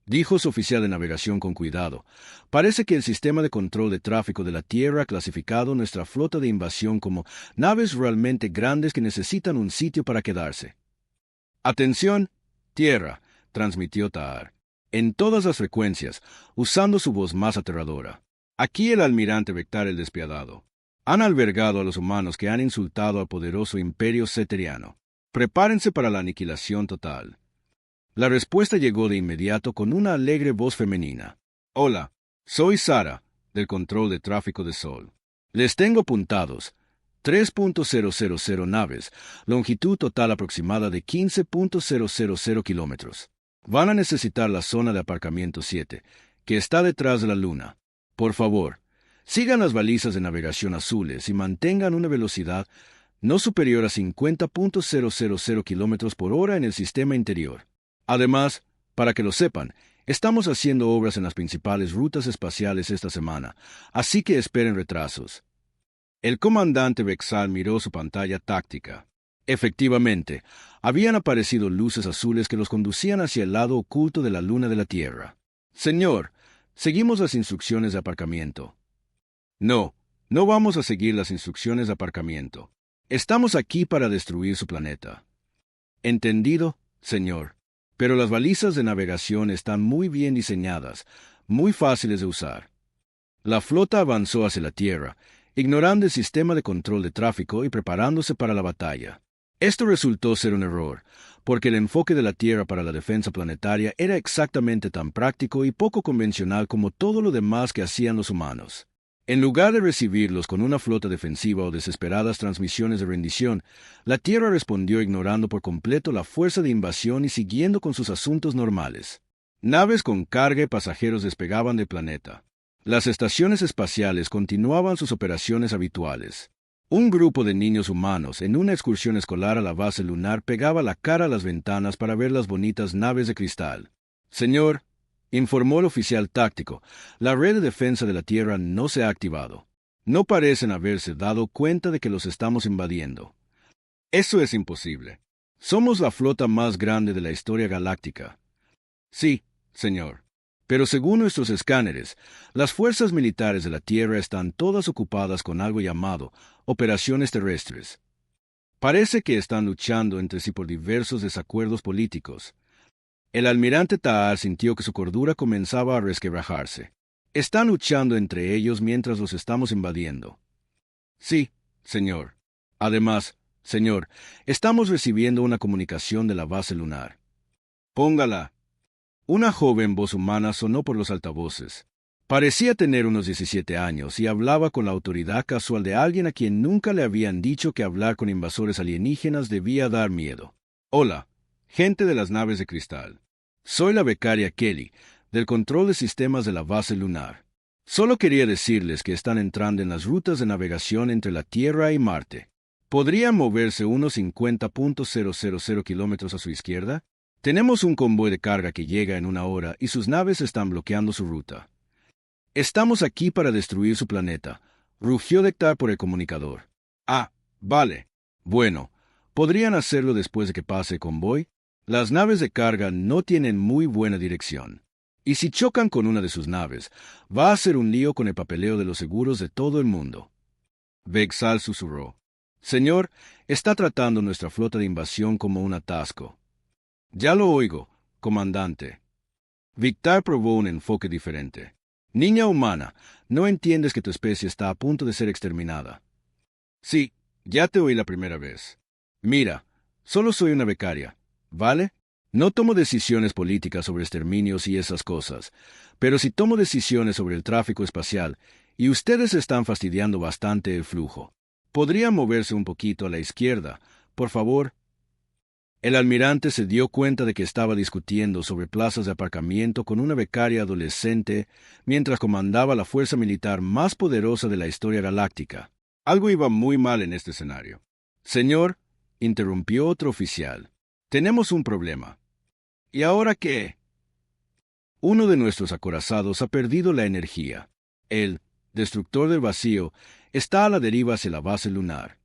dijo su oficial de navegación con cuidado, parece que el sistema de control de tráfico de la Tierra ha clasificado nuestra flota de invasión como naves realmente grandes que necesitan un sitio para quedarse. «Atención, Tierra», transmitió Tahar, en todas las frecuencias, usando su voz más aterradora. Aquí el almirante Vectar el Despiadado. Han albergado a los humanos que han insultado al poderoso imperio ceteriano. Prepárense para la aniquilación total. La respuesta llegó de inmediato con una alegre voz femenina. «Hola, soy Sara, del control de tráfico de Sol. Les tengo apuntados 3.000 naves, longitud total aproximada de 15.000 kilómetros. Van a necesitar la zona de aparcamiento 7, que está detrás de la luna. Por favor, sigan las balizas de navegación azules y mantengan una velocidad no superior a 50.000 kilómetros por hora en el sistema interior. Además, para que lo sepan, estamos haciendo obras en las principales rutas espaciales esta semana, así que esperen retrasos. El comandante Vexal miró su pantalla táctica. Efectivamente, habían aparecido luces azules que los conducían hacia el lado oculto de la luna de la Tierra. Señor, seguimos las instrucciones de aparcamiento. No, no vamos a seguir las instrucciones de aparcamiento. Estamos aquí para destruir su planeta. Entendido, señor. Pero las balizas de navegación están muy bien diseñadas, muy fáciles de usar. La flota avanzó hacia la Tierra, ignorando el sistema de control de tráfico y preparándose para la batalla. Esto resultó ser un error, porque el enfoque de la Tierra para la defensa planetaria era exactamente tan práctico y poco convencional como todo lo demás que hacían los humanos. En lugar de recibirlos con una flota defensiva o desesperadas transmisiones de rendición, la Tierra respondió ignorando por completo la fuerza de invasión y siguiendo con sus asuntos normales. Naves con carga y pasajeros despegaban del planeta. Las estaciones espaciales continuaban sus operaciones habituales. Un grupo de niños humanos en una excursión escolar a la base lunar pegaba la cara a las ventanas para ver las bonitas naves de cristal. Señor, informó el oficial táctico, la red de defensa de la Tierra no se ha activado. No parecen haberse dado cuenta de que los estamos invadiendo. Eso es imposible. Somos la flota más grande de la historia galáctica. Sí, señor. Pero según nuestros escáneres, las fuerzas militares de la Tierra están todas ocupadas con algo llamado operaciones terrestres. Parece que están luchando entre sí por diversos desacuerdos políticos. El almirante Tahar sintió que su cordura comenzaba a resquebrajarse. Están luchando entre ellos mientras los estamos invadiendo. Sí, señor. Además, señor, estamos recibiendo una comunicación de la base lunar. Póngala. Una joven voz humana sonó por los altavoces. Parecía tener unos 17 años y hablaba con la autoridad casual de alguien a quien nunca le habían dicho que hablar con invasores alienígenas debía dar miedo. Hola, gente de las naves de cristal. Soy la becaria Kelly, del control de sistemas de la base lunar. Solo quería decirles que están entrando en las rutas de navegación entre la Tierra y Marte. ¿Podrían moverse unos 50.000 kilómetros a su izquierda? Tenemos un convoy de carga que llega en 1 hora y sus naves están bloqueando su ruta. Estamos aquí para destruir su planeta, rugió Dektar por el comunicador. Ah, vale. Bueno, ¿podrían hacerlo después de que pase el convoy? Las naves de carga no tienen muy buena dirección. Y si chocan con una de sus naves, va a ser un lío con el papeleo de los seguros de todo el mundo. Vexal susurró. Señor, está tratando nuestra flota de invasión como un atasco. Ya lo oigo, comandante. Victar probó un enfoque diferente. Niña humana, ¿no entiendes que tu especie está a punto de ser exterminada? Sí, ya te oí la primera vez. Mira, solo soy una becaria, ¿vale? No tomo decisiones políticas sobre exterminios y esas cosas, pero sí tomo decisiones sobre el tráfico espacial, y ustedes están fastidiando bastante el flujo. ¿Podrían moverse un poquito a la izquierda, por favor? El almirante se dio cuenta de que estaba discutiendo sobre plazas de aparcamiento con una becaria adolescente mientras comandaba la fuerza militar más poderosa de la historia galáctica. Algo iba muy mal en este escenario. Señor, interrumpió otro oficial, tenemos un problema. ¿Y ahora qué? Uno de nuestros acorazados ha perdido la energía. El destructor del vacío está a la deriva hacia la base lunar.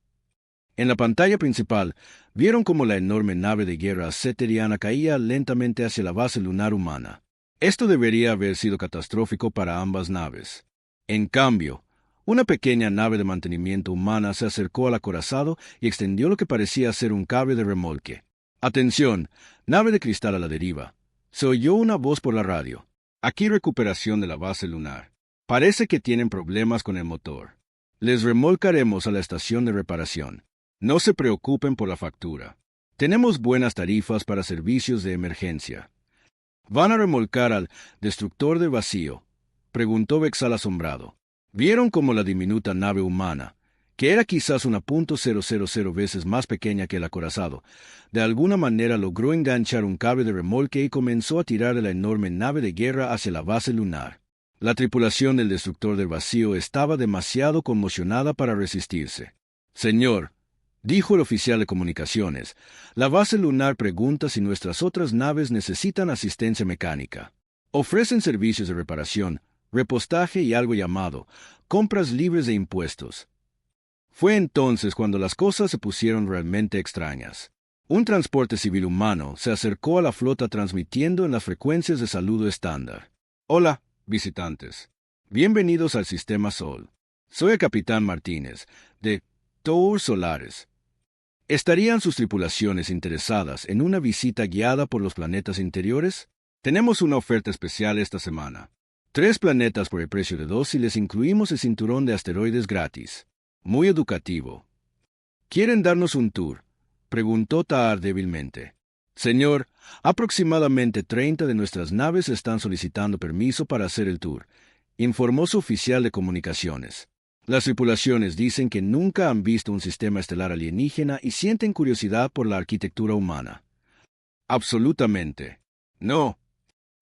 En la pantalla principal, vieron cómo la enorme nave de guerra ceteriana caía lentamente hacia la base lunar humana. Esto debería haber sido catastrófico para ambas naves. En cambio, una pequeña nave de mantenimiento humana se acercó al acorazado y extendió lo que parecía ser un cable de remolque. «Atención, nave de cristal a la deriva». Se oyó una voz por la radio. «Aquí recuperación de la base lunar. Parece que tienen problemas con el motor. Les remolcaremos a la estación de reparación. No se preocupen por la factura. Tenemos buenas tarifas para servicios de emergencia». «¿Van a remolcar al destructor del vacío?», preguntó Vexal asombrado. Vieron cómo la diminuta nave humana, que era quizás 1.000 veces más pequeña que el acorazado, de alguna manera logró enganchar un cable de remolque y comenzó a tirar de la enorme nave de guerra hacia la base lunar. La tripulación del destructor del vacío estaba demasiado conmocionada para resistirse. «Señor», dijo el oficial de comunicaciones, «la base lunar pregunta si nuestras otras naves necesitan asistencia mecánica. Ofrecen servicios de reparación, repostaje y algo llamado compras libres de impuestos». Fue entonces cuando las cosas se pusieron realmente extrañas. Un transporte civil humano se acercó a la flota transmitiendo en las frecuencias de saludo estándar. «Hola, visitantes. Bienvenidos al Sistema Sol. Soy el Capitán Martínez, de Tours Solares. ¿Estarían sus tripulaciones interesadas en una visita guiada por los planetas interiores? Tenemos una oferta especial esta semana. 3 planetas por el precio de 2 y les incluimos el cinturón de asteroides gratis. Muy educativo». «¿Quieren darnos un tour?», preguntó Ta'ar débilmente. «Señor, aproximadamente 30 de nuestras naves están solicitando permiso para hacer el tour», informó su oficial de comunicaciones. «Las tripulaciones dicen que nunca han visto un sistema estelar alienígena y sienten curiosidad por la arquitectura humana». «Absolutamente. No.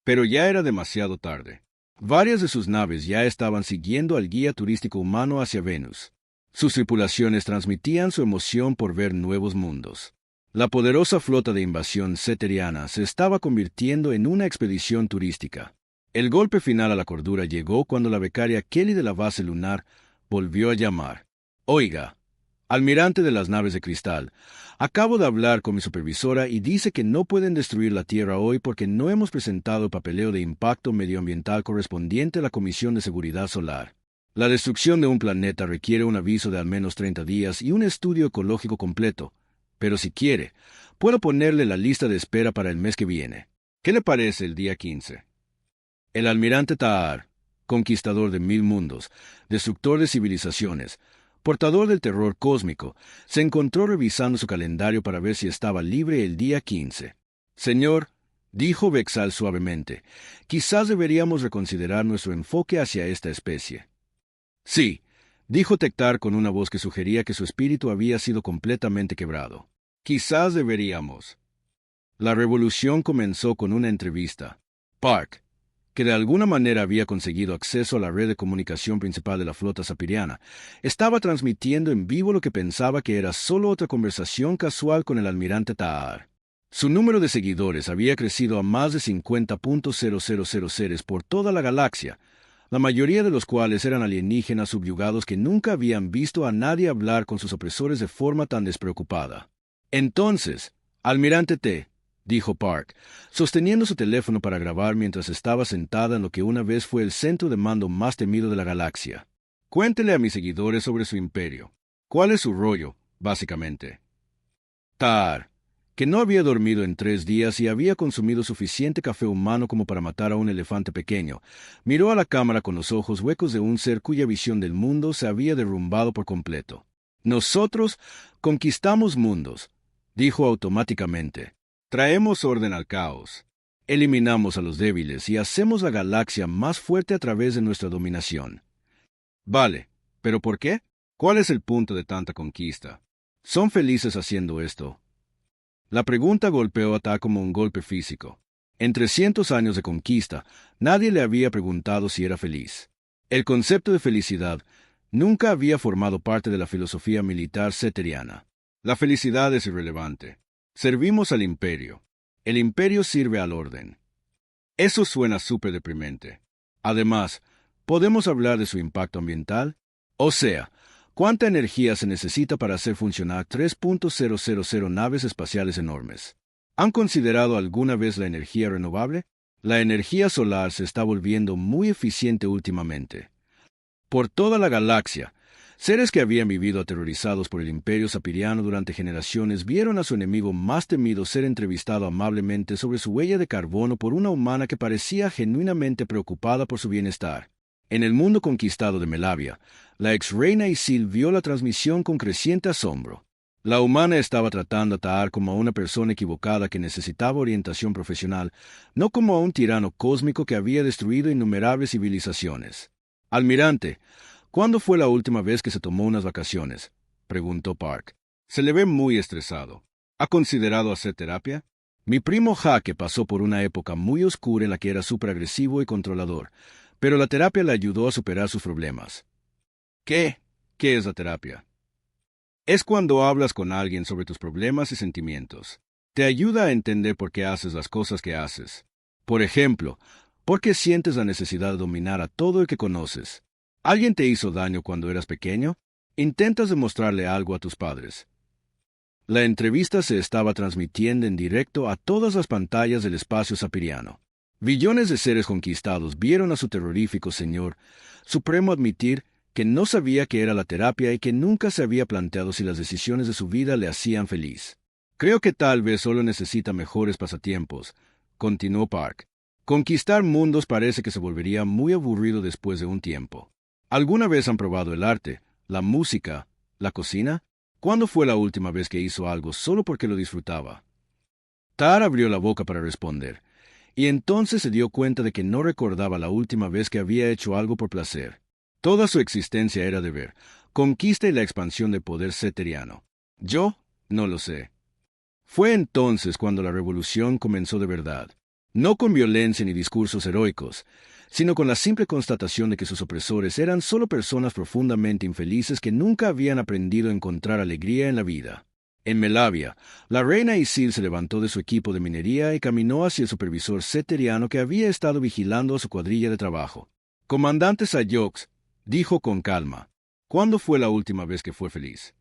Pero ya era demasiado tarde. Varias de sus naves ya estaban siguiendo al guía turístico humano hacia Venus. Sus tripulaciones transmitían su emoción por ver nuevos mundos. La poderosa flota de invasión ceteriana se estaba convirtiendo en una expedición turística. El golpe final a la cordura llegó cuando la becaria Kelly de la base lunar volvió a llamar. «Oiga, almirante de las naves de cristal, acabo de hablar con mi supervisora y dice que no pueden destruir la Tierra hoy porque no hemos presentado el papeleo de impacto medioambiental correspondiente a la Comisión de Seguridad Solar. La destrucción de un planeta requiere un aviso de al menos 30 días y un estudio ecológico completo, pero si quiere, puedo ponerle la lista de espera para el mes que viene. ¿Qué le parece el día 15? El almirante Ta'ar, conquistador de 1000 mundos, destructor de civilizaciones, portador del terror cósmico, se encontró revisando su calendario para ver si estaba libre el día 15. «Señor», dijo Vexal suavemente, «quizás deberíamos reconsiderar nuestro enfoque hacia esta especie». «Sí», dijo Tectar con una voz que sugería que su espíritu había sido completamente quebrado. «Quizás deberíamos». La revolución comenzó con una entrevista. Park, que de alguna manera había conseguido acceso a la red de comunicación principal de la flota sapiriana, estaba transmitiendo en vivo lo que pensaba que era solo otra conversación casual con el almirante Ta'ar. Su número de seguidores había crecido a más de 50.000 seres por toda la galaxia, la mayoría de los cuales eran alienígenas subyugados que nunca habían visto a nadie hablar con sus opresores de forma tan despreocupada. «Entonces, almirante T», dijo Park, sosteniendo su teléfono para grabar mientras estaba sentada en lo que una vez fue el centro de mando más temido de la galaxia. «Cuéntele a mis seguidores sobre su imperio. ¿Cuál es su rollo, básicamente?» Ta'ar, que no había dormido en 3 días y había consumido suficiente café humano como para matar a un elefante pequeño, miró a la cámara con los ojos huecos de un ser cuya visión del mundo se había derrumbado por completo. «Nosotros conquistamos mundos», dijo automáticamente. «Traemos orden al caos. Eliminamos a los débiles y hacemos la galaxia más fuerte a través de nuestra dominación». «Vale, ¿pero por qué? ¿Cuál es el punto de tanta conquista? ¿Son felices haciendo esto?» La pregunta golpeó a Ta como un golpe físico. En 300 años de conquista, nadie le había preguntado si era feliz. El concepto de felicidad nunca había formado parte de la filosofía militar ceteriana. La felicidad es irrelevante. Servimos al imperio. El imperio sirve al orden. Eso suena súper deprimente. Además, ¿podemos hablar de su impacto ambiental? O sea, ¿cuánta energía se necesita para hacer funcionar 3.000 naves espaciales enormes? ¿Han considerado alguna vez la energía renovable? La energía solar se está volviendo muy eficiente últimamente. Por toda la galaxia, seres que habían vivido aterrorizados por el imperio sapiriano durante generaciones vieron a su enemigo más temido ser entrevistado amablemente sobre su huella de carbono por una humana que parecía genuinamente preocupada por su bienestar. En el mundo conquistado de Melavia, la ex-reina Isil vio la transmisión con creciente asombro. La humana estaba tratando a Ta'ar como a una persona equivocada que necesitaba orientación profesional, no como a un tirano cósmico que había destruido innumerables civilizaciones. «Almirante, ¿Cuándo fue la última vez que se tomó unas vacaciones?, preguntó Park. Se le ve muy estresado. ¿Ha considerado hacer terapia? Mi primo Jaque pasó por una época muy oscura en la que era súper agresivo y controlador, pero la terapia le ayudó a superar sus problemas. ¿Qué? ¿Qué es la terapia? Es cuando hablas con alguien sobre tus problemas y sentimientos. Te ayuda a entender por qué haces las cosas que haces. Por ejemplo, ¿por qué sientes la necesidad de dominar a todo el que conoces? ¿Alguien te hizo daño cuando eras pequeño? ¿Intentas demostrarle algo a tus padres? La entrevista se estaba transmitiendo en directo a todas las pantallas del espacio sapiriano. Billones de seres conquistados vieron a su terrorífico señor supremo admitir que no sabía qué era la terapia y que nunca se había planteado si las decisiones de su vida le hacían feliz. Creo que tal vez solo necesita mejores pasatiempos, continuó Park. Conquistar mundos parece que se volvería muy aburrido después de un tiempo. ¿Alguna vez han probado el arte, la música, la cocina? ¿Cuándo fue la última vez que hizo algo solo porque lo disfrutaba? Tar abrió la boca para responder, y entonces se dio cuenta de que no recordaba la última vez que había hecho algo por placer. Toda su existencia era deber, conquista y la expansión del poder ceteriano. Yo no lo sé. Fue entonces cuando la revolución comenzó de verdad, no con violencia ni discursos heroicos, sino con la simple constatación de que sus opresores eran solo personas profundamente infelices que nunca habían aprendido a encontrar alegría en la vida. En Melavia, la reina Isil se levantó de su equipo de minería y caminó hacia el supervisor ceteriano que había estado vigilando a su cuadrilla de trabajo. Comandante Sayox, dijo con calma, ¿cuándo fue la última vez que fue feliz?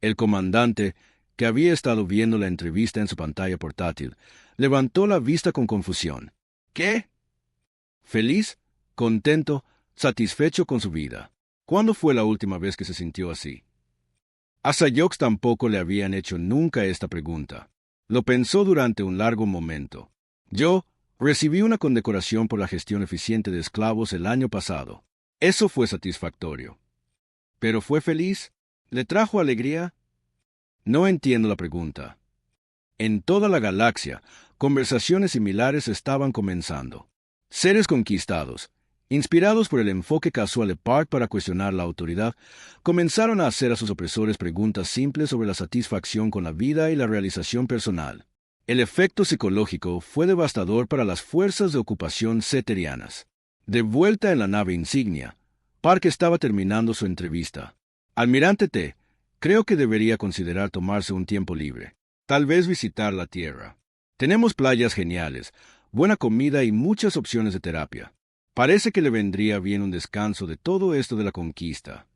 El comandante, que había estado viendo la entrevista en su pantalla portátil, levantó la vista con confusión. ¿Qué? ¿Feliz? ¿Contento? ¿Satisfecho con su vida? ¿Cuándo fue la última vez que se sintió así? A Sayox tampoco le habían hecho nunca esta pregunta. Lo pensó durante un largo momento. Yo recibí una condecoración por la gestión eficiente de esclavos el año pasado. Eso fue satisfactorio. ¿Pero fue feliz? ¿Le trajo alegría? No entiendo la pregunta. En toda la galaxia, conversaciones similares estaban comenzando. Seres conquistados, inspirados por el enfoque casual de Park para cuestionar la autoridad, comenzaron a hacer a sus opresores preguntas simples sobre la satisfacción con la vida y la realización personal. El efecto psicológico fue devastador para las fuerzas de ocupación ceterianas. De vuelta en la nave insignia, Park estaba terminando su entrevista. Almirante T, creo que debería considerar tomarse un tiempo libre. Tal vez visitar la Tierra. Tenemos playas geniales, buena comida y muchas opciones de terapia. Parece que le vendría bien un descanso de todo esto de la conquista.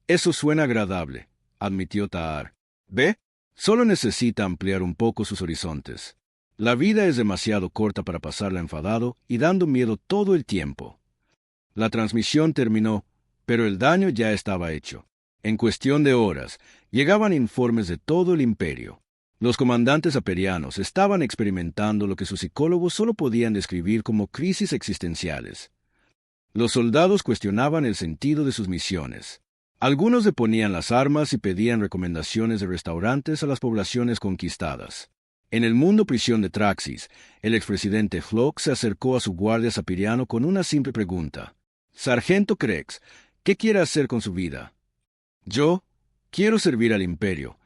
Eso suena agradable, admitió Tahar. ¿Ve? Solo necesita ampliar un poco sus horizontes. La vida es demasiado corta para pasarla enfadado y dando miedo todo el tiempo. La transmisión terminó, pero el daño ya estaba hecho. En cuestión de horas, llegaban informes de todo el imperio. Los comandantes aperianos estaban experimentando lo que sus psicólogos solo podían describir como crisis existenciales. Los soldados cuestionaban el sentido de sus misiones. Algunos deponían las armas y pedían recomendaciones de restaurantes a las poblaciones conquistadas. En el mundo prisión de Traxis, el expresidente Hlock se acercó a su guardia sapiriano con una simple pregunta. «Sargento Krex, ¿qué quiere hacer con su vida?» «Yo quiero servir al imperio»,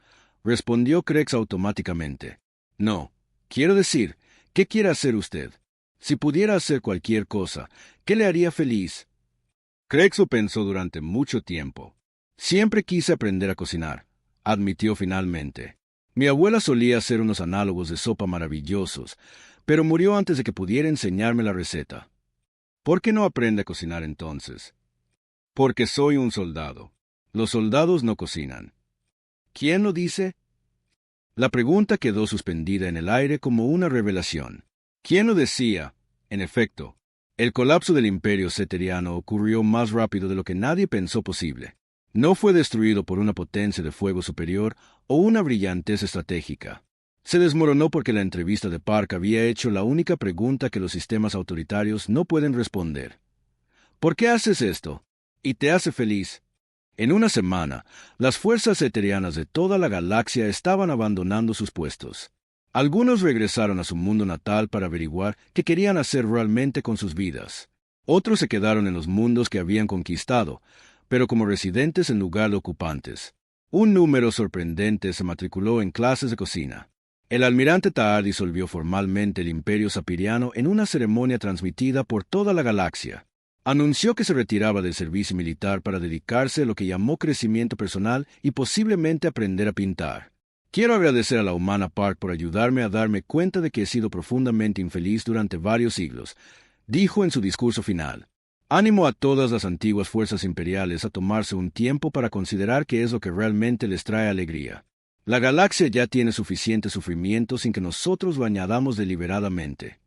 respondió Krex automáticamente. «No, quiero decir, ¿qué quiere hacer usted? Si pudiera hacer cualquier cosa, ¿qué le haría feliz?» Krex lo pensó durante mucho tiempo. «Siempre quise aprender a cocinar», admitió finalmente. «Mi abuela solía hacer unos análogos de sopa maravillosos, pero murió antes de que pudiera enseñarme la receta». «¿Por qué no aprende a cocinar entonces?» «Porque soy un soldado. Los soldados no cocinan». «¿Quién lo dice?» La pregunta quedó suspendida en el aire como una revelación. ¿Quién lo decía? En efecto, el colapso del imperio ceteriano ocurrió más rápido de lo que nadie pensó posible. No fue destruido por una potencia de fuego superior o una brillantez estratégica. Se desmoronó porque la entrevista de Park había hecho la única pregunta que los sistemas autoritarios no pueden responder. ¿Por qué haces esto? ¿Y te hace feliz? En una semana, las fuerzas ceterianas de toda la galaxia estaban abandonando sus puestos. Algunos regresaron a su mundo natal para averiguar qué querían hacer realmente con sus vidas. Otros se quedaron en los mundos que habían conquistado, pero como residentes en lugar de ocupantes. Un número sorprendente se matriculó en clases de cocina. El almirante Tahar disolvió formalmente el imperio sapiriano en una ceremonia transmitida por toda la galaxia. Anunció que se retiraba del servicio militar para dedicarse a lo que llamó crecimiento personal y posiblemente aprender a pintar. Quiero agradecer a la humana Park por ayudarme a darme cuenta de que he sido profundamente infeliz durante varios siglos, dijo en su discurso final. Ánimo a todas las antiguas fuerzas imperiales a tomarse un tiempo para considerar qué es lo que realmente les trae alegría. La galaxia ya tiene suficiente sufrimiento sin que nosotros lo añadamos deliberadamente.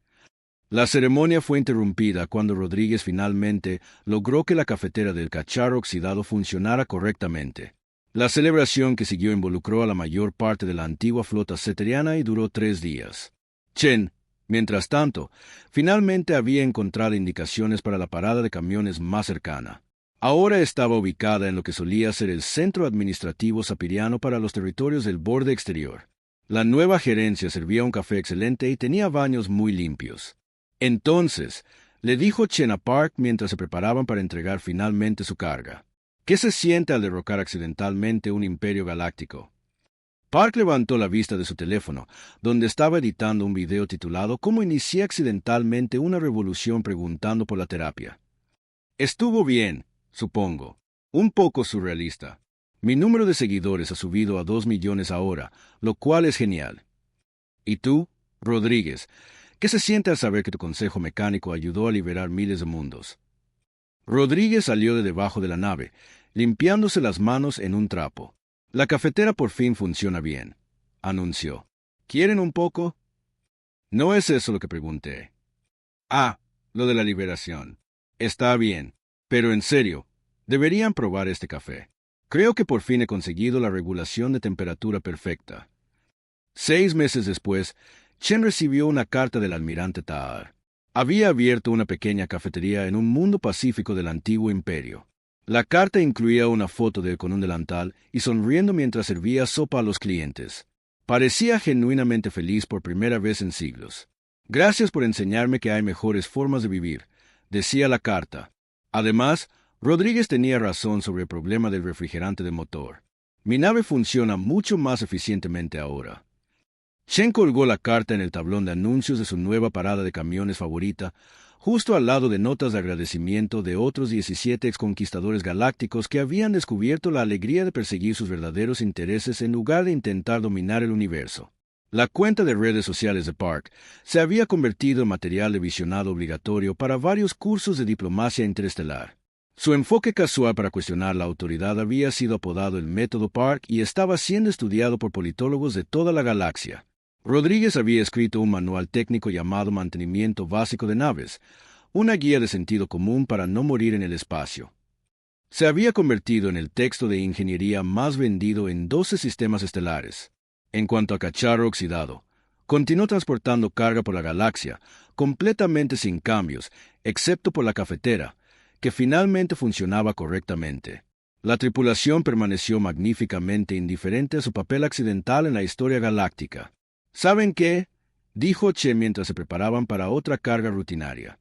La ceremonia fue interrumpida cuando Rodríguez finalmente logró que la cafetera del cacharro oxidado funcionara correctamente. La celebración que siguió involucró a la mayor parte de la antigua flota ceteriana y duró 3 días. Chen, mientras tanto, finalmente había encontrado indicaciones para la parada de camiones más cercana. Ahora estaba ubicada en lo que solía ser el centro administrativo sapiriano para los territorios del borde exterior. La nueva gerencia servía un café excelente y tenía baños muy limpios. Entonces, le dijo Chen a Park mientras se preparaban para entregar finalmente su carga. ¿Qué se siente al derrocar accidentalmente un imperio galáctico? Park levantó la vista de su teléfono, donde estaba editando un video titulado «Cómo inicié accidentalmente una revolución preguntando por la terapia». Estuvo bien, supongo. Un poco surrealista. Mi número de seguidores ha subido a 2 millones ahora, lo cual es genial. ¿Y tú, Rodríguez, qué se siente al saber que tu consejo mecánico ayudó a liberar miles de mundos? Rodríguez salió de debajo de la nave, limpiándose las manos en un trapo. La cafetera por fin funciona bien, anunció. ¿Quieren un poco? No es eso lo que pregunté. Ah, lo de la liberación. Está bien, pero en serio, deberían probar este café. Creo que por fin he conseguido la regulación de temperatura perfecta. 6 meses después, Chen recibió una carta del almirante Tahar. Había abierto una pequeña cafetería en un mundo pacífico del antiguo imperio. La carta incluía una foto de él con un delantal y sonriendo mientras servía sopa a los clientes. Parecía genuinamente feliz por primera vez en siglos. Gracias por enseñarme que hay mejores formas de vivir, decía la carta. Además, Rodríguez tenía razón sobre el problema del refrigerante de motor. Mi nave funciona mucho más eficientemente ahora. Chen colgó la carta en el tablón de anuncios de su nueva parada de camiones favorita, justo al lado de notas de agradecimiento de otros 17 exconquistadores galácticos que habían descubierto la alegría de perseguir sus verdaderos intereses en lugar de intentar dominar el universo. La cuenta de redes sociales de Park se había convertido en material de visionado obligatorio para varios cursos de diplomacia interestelar. Su enfoque casual para cuestionar la autoridad había sido apodado el método Park y estaba siendo estudiado por politólogos de toda la galaxia. Rodríguez había escrito un manual técnico llamado Mantenimiento Básico de Naves, una guía de sentido común para no morir en el espacio. Se había convertido en el texto de ingeniería más vendido en 12 sistemas estelares. En cuanto a cacharro oxidado, continuó transportando carga por la galaxia, completamente sin cambios, excepto por la cafetera, que finalmente funcionaba correctamente. La tripulación permaneció magníficamente indiferente a su papel accidental en la historia galáctica. ¿Saben qué?, dijo Che mientras se preparaban para otra carga rutinaria.